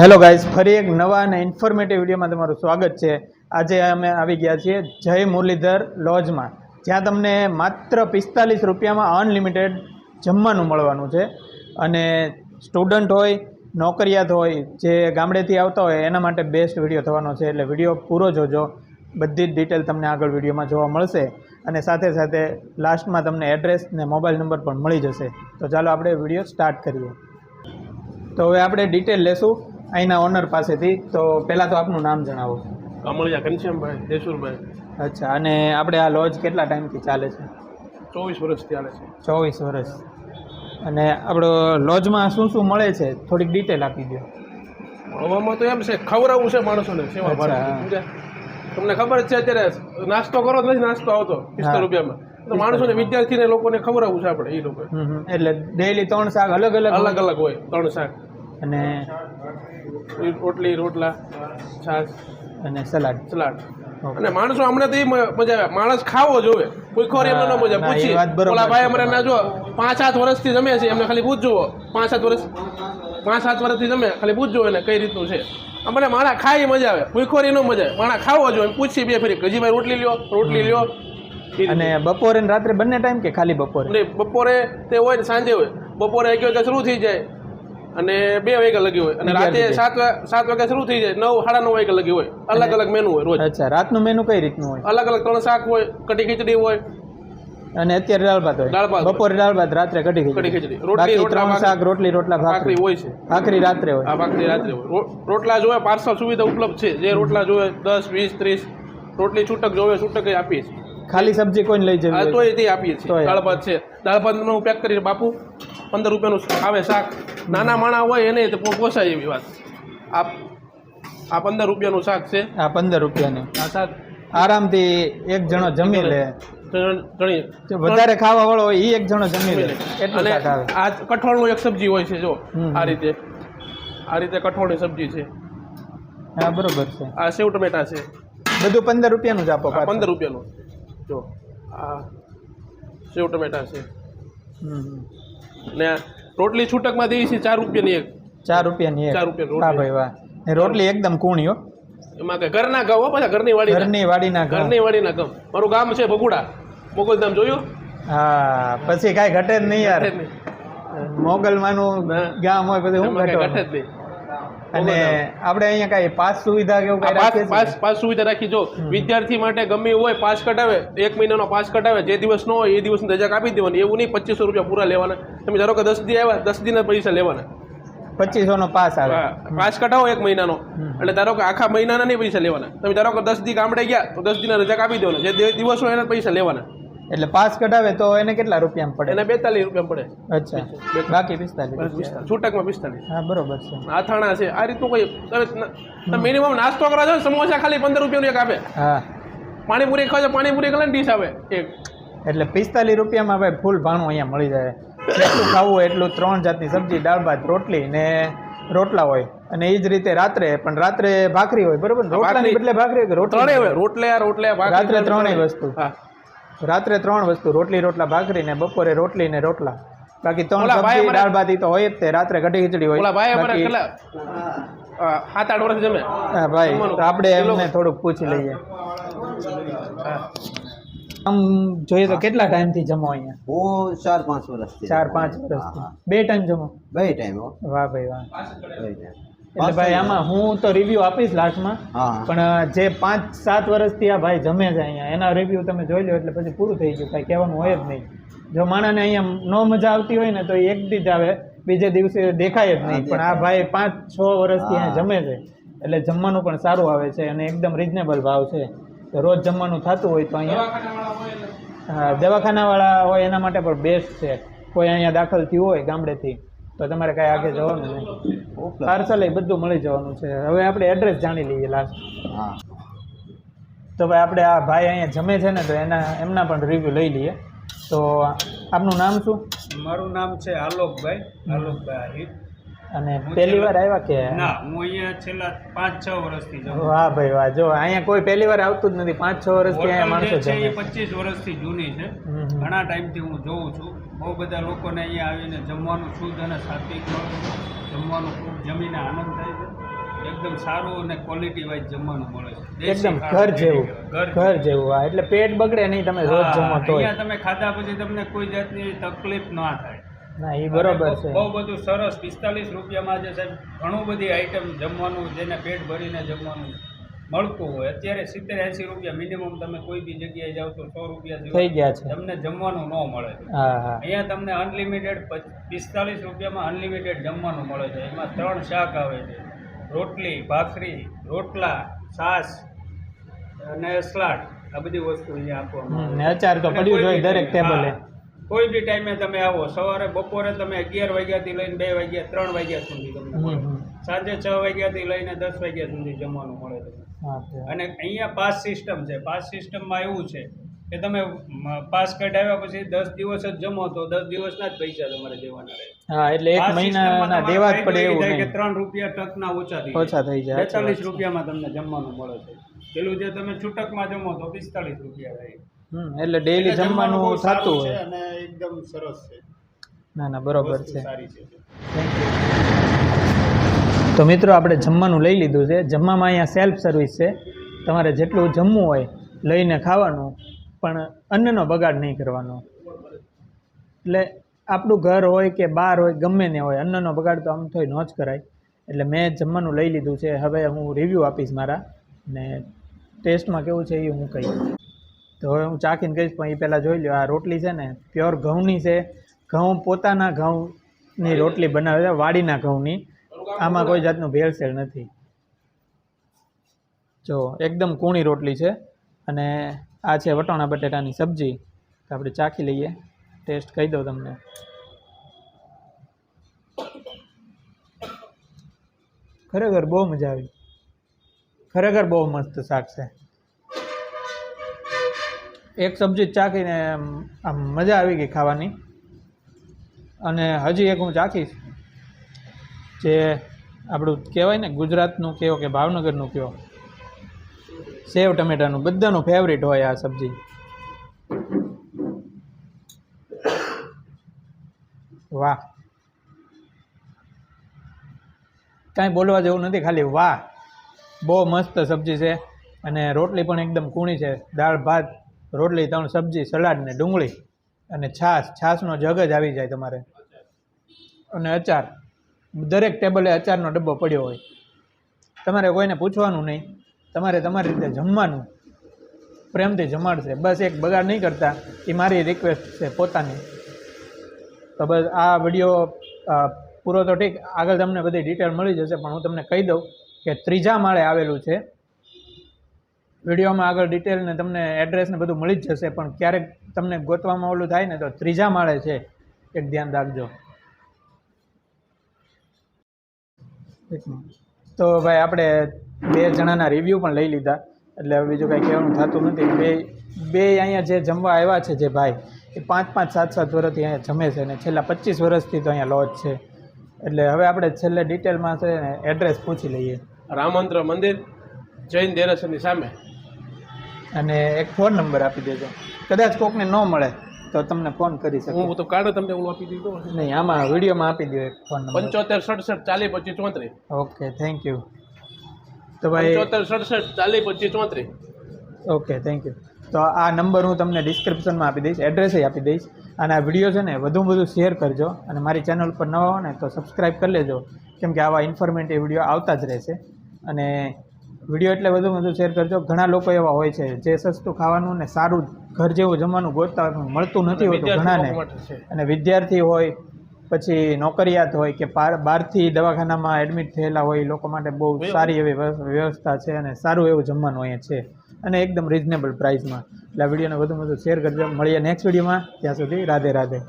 Hello guys, ફરી એક નવા અને ઇન્ફોર્મેટિવ વિડીયોમાં તમારું સ્વાગત છે। આજે અમે આવી ગયા છીએ જય મુરલીધર લોજમાં, જ્યાં તમને માત્ર 45 રૂપિયામાં અનલિમિટેડ જમવાનું મળવાનું છે। અને સ્ટુડન્ટ હોય, નોકરિયાત હોય, જે ગામડેથી આવતા હોય એના માટે બેસ્ટ વિડીયો થવાનો છે, એટલે વિડીયો પૂરો જોજો। બધી જ ડિટેલ તમને આગળ વિડીયોમાં જોવા મળશે અને સાથે સાથે લાસ્ટમાં તમને એડ્રેસ ને મોબાઈલ નંબર પણ મળી જશે। તો ચાલો આપણે વિડીયો સ્ટાર્ટ કરીએ। તો હવે આપણે ડિટેલ લેશું અહીંના ઓનર પાસેથી। તો પહેલાં તો આપનું નામ જણાવો। કમળિયા ઘનશ્યામભાઈ દેસુરભાઈ। અચ્છા, અને આપણે આ લોજ કેટલા ટાઈમથી ચાલે છે? 24 વર્ષથી ચાલે છે। 24 વર્ષ। અને આપણો લોજમાં શું શું મળે છે થોડીક ડિટેલ આપી દો। હવામાં તો એમ છે, ખવડાવવું છે માણસોને, સેવા ભાવ। તમને ખબર જ છે અત્યારે નાસ્તો કરો જ નથી, નાસ્તો આવતો 45 રૂપિયામાં, તો માણસોને, વિદ્યાર્થીને, લોકોને ખવડાવવું છે આપણે એ લોકો। એટલે ડેઈલી 3 શાક અલગ અલગ હોય, 3 શાક અને રોટલી, રોટલા, છાશ અને સલાડ। અને માણસો હમણાં તો એ મજા આવે, માણસ ખાવો જોવે, કોઈ ખોર એમને ન મજા પૂછી। ઓલા ભાઈ અમારે ના જો 5-7 વર્ષથી જમે છે, એમને ખાલી પૂછજો, 5-7 વર્ષથી જમે, ખાલી પૂછજો એને કઈ રીતનું છે। અમને માણા ખાઈ મજા આવે, ભૂખોરી નો મજા આવે, માણા ખાવો જોઈએ, પૂછી બે ફરી હજી ભાઈ રોટલી લ્યો। અને બપોરે ને રાત્રે બંને ટાઈમ કે ખાલી બપોરે? બપોરે તે હોય ને સાંજે હોય। બપોરે 1 વાગે શરૂ થઈ જાય અને 2 વાગ્યા લગી હોય, અને રાતે 7 વાગ્યા શરૂ થઈ જાય, 9-9:30 વાગ્યા લગી હોય। અલગ અલગ મેનુ હોય રોજ। અચ્છા, રાતનું મેનુ કઈ રીતનું હોય? અલગ 3 શાક હોય, કઢી ખીચડી હોય, અને અત્યારે દાળ ભાત હોય। બપોરે દાળ ભાત, રાત્રે કઢી ખીચડી, રોટલી, 3 શાક, રોટલી, રોટલા, ભાખરી હોય છે। ભાખરી રાત્રે હોય? હા, ભાખરી રાત્રે હોય। રોટલા જોવે પાર્સલ સુવિધા ઉપલબ્ધ છે, જે રોટલા જોવે 10, 20, 30 રોટલી છૂટક જોવે છૂટક આપીએ છીએ। ખાલી સબ્જી કોઈને લઈ જવી તો એ આપીએ છીએ। દાળ ભાત છે, દાળ ભાતનું પેક કરીને બાપુ 15 રૂપિયાનું આવે શાક, નાના માણા હોય એને તો પોસાય એવી વાત। આ 15 રૂપિયાનું શાક છે। આ 15 રૂપિયાનું આ શાક આરામથી એક જણો જમી લે, વધારે ખાવા વાળો હોય એ એક જણો જમી લે એટલું શાક આવે। આ કઠોળનું એક સબ્જી હોય છે, જો આ રીતે કઠોળની સબ્જી છે। હા, બરોબર છે। આ સેવ ટમેટા છે, બધું 15 રૂપિયાનું જ આપો? 15 રૂપિયાનું। જો આ સેવ ટમેટા છે, ને રોટલી છૂટકમાં દઈએ છીએ 4 રૂપિયાની એક। 4 રૂપિયાની એક? 4 રૂપિયા। હા ભાઈ, વાહ। રોટલી એકદમ કૂણી હો, એમાં કે ઘરના ઘઉં, પાછા ઘરની વાડીના ઘઉં। મારું ગામ છે ભગુડા, મોગલધામ જોયું? હા, પછી કાંઈ ઘટે જ નહીં યાર, મોગલમાનું ગામ હોય પછી હું ઘટે જ નહીં। અને આપણે અહીંયા કાંઈ પાસ સુવિધા કે એવું કાંઈ પાસ સુવિધા રાખી? જો વિદ્યાર્થી માટે ગમે હોય પાસ કઢાવે, 1 મહિનાનો પાસ કઢાવે, જે દિવસ નો હોય એ દિવસની રજા કાપી દેવાની, એવું નહીં 2500 રૂપિયા પૂરા લેવાના। તમે ધારો કે 10 દી આવ્યા, 10 દીના પૈસા લેવાના। 2500 નો પાસ આવે? પાસ કઢાવો 1 મહિનાનો, એટલે ધારો કે આખા મહિનાના નહીં પૈસા લેવાના। તમે ધારો કે 10 દી ગામડે ગયા તો 10 દીના રજા કાપી દેવાના, જે દિવસ હોય એના પૈસા લેવાના। એટલે પાસ કઢાવે તો એને કેટલા રૂપિયા પડે? એને 42 રૂપિયા પડે। અચ્છા, બાકી 45 છૂટકમાં 45। હા, બરોબર છે। આથાણા છે, આ રીતનું કોઈ તમે મિનિમમ નાસ્તો કરવા જાવ, સમોસા ખાલી 15 રૂપિયાનું એક આવે। હા, પાણીપુરી ખાવ, પાણીપુરી કલર ડીશ આવે એક, એટલે 45 રૂપિયામાં ભાઈ ફૂલ ભાણું અહીંયા મળી જાય। જેટલું ખાવું હોય એટલું, 3 જાતની સબ્જી, દાળ ભાત, રોટલી ને રોટલા હોય। અને એ જ રીતે રાત્રે પણ ભાખરી હોય, બરોબર? રોટલાની બદલે ભાખરી હોય? રોટલા રાત્રે 3 વસ્તુ। રાત્રે 3 વસ્તુ, રોટલી, રોટલા, ભાખરી, ને બપોરે રોટલી ને રોટલા, બાકી 3 સબ્જી, દાળ ભાત તો હોય જ તે। રાત્રે કઢી ખીચડી હોય। 7-8 વર્ષ જમે। હા ભાઈ, તો આપણે એમને થોડુંક પૂછી લઈએ। આમ જોઈએ તો કેટલા ટાઈમથી જમો અહીંયા? હું 4-5 વર્ષથી। 4-5 વર્ષથી? 2 ટાઈમ જમો? 2 ટાઈમ। વાહ ભાઈ વાહ। એટલે ભાઈ આમાં હું તો રિવ્યુ આપીશ લાસ્ટમાં, પણ જે 5-7 વર્ષથી આ ભાઈ જમે છે અહીંયા, એના રિવ્યુ તમે જોઈ લો એટલે પછી પૂરું થઈ ગયું, કાંઈ કહેવાનું હોય જ નહીં। જો માણસને અહીંયા ન મજા આવતી હોય ને તો એ એક દી જ આવે, બીજે દિવસે દેખાય જ નહીં। પણ આ ભાઈ 5-6 વર્ષથી અહીંયા જમે છે, એટલે જમવાનું પણ સારું આવે છે અને એકદમ રિઝનેબલ ભાવ છે। તો રોજ જમવાનું થતું હોય તો અહીંયા દવાખાનાવાળા હોય એના માટે પણ બેસ્ટ છે। કોઈ અહીંયા દાખલ થયું હોય ગામડેથી તો તમારે કાંઈ આગળ જવાનું નહીં, પાર્સલ બધું મળી જવાનું છે। હવે આપણે એડ્રેસ જાણી લઈએ લાસ્ટ। તો ભાઈ આપણે આ ભાઈ અહીંયા જમે છે ને તો એમના પણ રિવ્યૂ લઈ લઈએ। તો આપનું નામ શું? મારું નામ છે આલોકભાઈ આહિર। અને પહેલી વાર આવ્યા કે? ના, હું અહીંયા છેલ્લા 5-6 વર્ષથી જાઉં। વાહ ભાઈ વાહ, જો અહીંયા કોઈ પહેલી વાર આવતું જ નથી, 5-6 વર્ષથી અહીંયા માણસો છે। 25 વર્ષથી જૂની છે, ઘણા ટાઈમથી હું જોઉં છું। બહુ બધા લોકોને અહીંયા આવીને જમવાનું શુદ્ધ અને સાત્વિક જમવાનું ખૂબ જમીને આનંદ થાય છે। એકદમ સારું અને ક્વોલિટી વાઇઝ જમવાનું મળે છે એકદમ ઘર જેવું ઘર જેવું હા એટલે પેટ બગડે નહીં તમે રોજ જમો તો અહીંયા તમે ખાધા પછી તમને કોઈ જાતની તકલીફ ના થાય ના એ બરોબર છે બહુ બધું સરસ 45 રૂપિયામાં જે સાહેબ ઘણું બધી આઈટમ જમવાનું જેને પેટ ભરીને જમવાનું મળતું હોય અત્યારે 70-80 રૂપિયા મિનિમમ તમે કોઈ બી જગ્યાએ જાઓ તો 100 રૂપિયા થઈ ગયા છે તમને જમવાનું ન મળે હા હા અહીંયા તમને અનલિમિટેડ 45 રૂપિયામાં અનલિમિટેડ જમવાનું મળે છે એમાં 3 શાક આવે છે રોટલી ભાખરી રોટલા છાશ અને સલાડ આ બધી વસ્તુ અહીંયા આપવામાં આવે ને અચાર તો પડ્યું જ હોય દરેક ટેબલે કોઈ બી ટાઈમે તમે આવો સવારે બપોરે તમે 11 વાગ્યાથી લઈને 2 વાગ્યા 3 વાગ્યા સુધી તમને મળે સાંજે 6 વાગ્યાથી લઈને 10 વાગ્યા સુધી જમવાનું મળે છે અને અહીંયા પાસ સિસ્ટમ છે પાસ સિસ્ટમમાં એવું છે કે તમે પાસ કઢાવ્યા પછી 10 દિવસ જ જમો તો 10 દિવસના જ પૈસા તમારે દેવાના રહે હા એટલે 1 મહિનાના દેવા જ પડે એવું કે નહીં 3 રૂપિયા ટકના ઓછા થઈ જાય 42 રૂપિયામાં તમને જમવાનું મળે છે પેલું જે તમે છૂટકમાં જમો તો 45 રૂપિયા રહે એટલે ડેઈલી જમવાનું થતું હોય અને એકદમ સરસ છે ના ના બરોબર છે સારી છે તો મિત્રો આપણે જમવાનું લઈ લીધું છે જમવામાં અહીંયા સેલ્ફ સર્વિસ છે તમારે જેટલું જમવું હોય લઈને ખાવાનું પણ અન્નનો બગાડ નહીં કરવાનો એટલે આપણું ઘર હોય કે બહાર હોય ગમે ને હોય અન્નનો બગાડ તો આમ થોડી ન જ કરાય એટલે મેં જમવાનું લઈ લીધું છે હવે હું રિવ્યૂ આપીશ મારા ને ટેસ્ટમાં કેવું છે એ હું કહીશ તો હવે હું ચાખીને કહીશ પણ એ પહેલાં જોઈ લો આ રોટલી છે ને પ્યોર ઘઉંની છે ઘઉં પોતાના ઘઉંની રોટલી બનાવે છે વાડીના ઘઉંની આમાં કોઈ જાતનું ભેળસેળ નથી જો એકદમ કૂણી રોટલી છે અને આ છે વટાણા બટેટાની સબ્જી તો આપણે ચાખી લઈએ ટેસ્ટ કહી દઉં તમને ખરેખર બહુ મજા આવી ખરેખર બહુ મસ્ત શાક છે એક સબ્જી ચાખીને આમ મજા આવી ગઈ ખાવાની અને હજી એક હું ચાખીશ જે આપણું કહેવાય ને ગુજરાતનું કહેવો કે ભાવનગરનું કહેવો સેવ ટમેટાનું બધાનું ફેવરિટ હોય આ સબ્જી વાહ કાંઈ બોલવા જેવું નથી ખાલી વાહ બહુ મસ્ત સબ્જી છે અને રોટલી પણ એકદમ કૂણી છે દાળ ભાત રોટલી 3 સબ્જી સલાડ ને ડુંગળી અને છાશનો જગ જ આવી જાય તમારે અને અચાર દરેક ટેબલે અચારનો ડબ્બો પડ્યો હોય તમારે કોઈને પૂછવાનું નહીં તમારે તમારી રીતે જમવાનું પ્રેમથી જમાડશે બસ એક બગાડ નહીં કરતા એ મારી રિક્વેસ્ટ છે પોતાની તો બસ આ વિડીયો પૂરો તો ઠીક આગળ તમને બધી ડિટેલ મળી જશે પણ હું તમને કહી દઉં કે 3જા માળે આવેલું છે વિડીયોમાં આગળ ડિટેલ ને તમને એડ્રેસ ને બધું મળી જ જશે પણ ક્યારેક તમને ગોતવામાં ઓલું થાય ને તો 3જા માળે છે એક ધ્યાન રાખજો તો ભાઈ આપણે 2 જણાના રિવ્યૂ પણ લઈ લીધા એટલે હવે બીજું કાંઈ કહેવાનું થતું નથી બે અહીંયા જે જમવા આવ્યા છે જે ભાઈ એ 5-5 7-7 વર્ષથી અહીંયા જમે છે અને છેલ્લા 25 વર્ષથી તો અહીંયા લોજ છે એટલે હવે આપણે છેલ્લે ડિટેલમાં છે ને એડ્રેસ પૂછી લઈએ રામમંત્ર મંદિર જૈન દેરાસરની સામે અને એક ફોન નંબર આપી દેજો કદાચ કોકને ન મળે તો તમને ફોન કરી શકું હું તો કાર્ડ તમને હું આપી દીધો નહીં આમાં વિડીયોમાં આપી દો એક phone number 75 67 40 25 34 okay thank you તો ભાઈ 75 67 40 25 34 ઓકે થેન્ક યુ તો આ નંબર હું તમને ડિસ્ક્રિપ્શનમાં આપી દઈશ એડ્રેસે આપી દઈશ અને આ વિડીયો છે ને વધુ શેર કરજો અને મારી ચેનલ પર નવા હો ને તો સબસ્ક્રાઈબ કરી લેજો કેમ કે આવા ઇન્ફોર્મેટિવ વિડીયો આવતા જ રહેશે અને વિડીયો એટલે વધુ શેર કરજો ઘણા લોકો એવા હોય છે જે સસ્તું ખાવાનું ને સારું ઘર જેવું જમવાનું ગોતતા મળતું નથી હોતું ઘણાને અને વિદ્યાર્થી હોય પછી નોકરિયાત હોય કે બહારથી દવાખાનામાં એડમિટ થયેલા હોય એ લોકો માટે બહુ સારી એવી વ્યવસ્થા છે અને સારું એવું જમવાનું અહીંયા છે અને એકદમ રિઝનેબલ પ્રાઇસમાં એટલે આ વિડીયોને વધુ શેર કરજો મળીએ નેક્સ્ટ વિડીયોમાં ત્યાં સુધી રાધે રાધે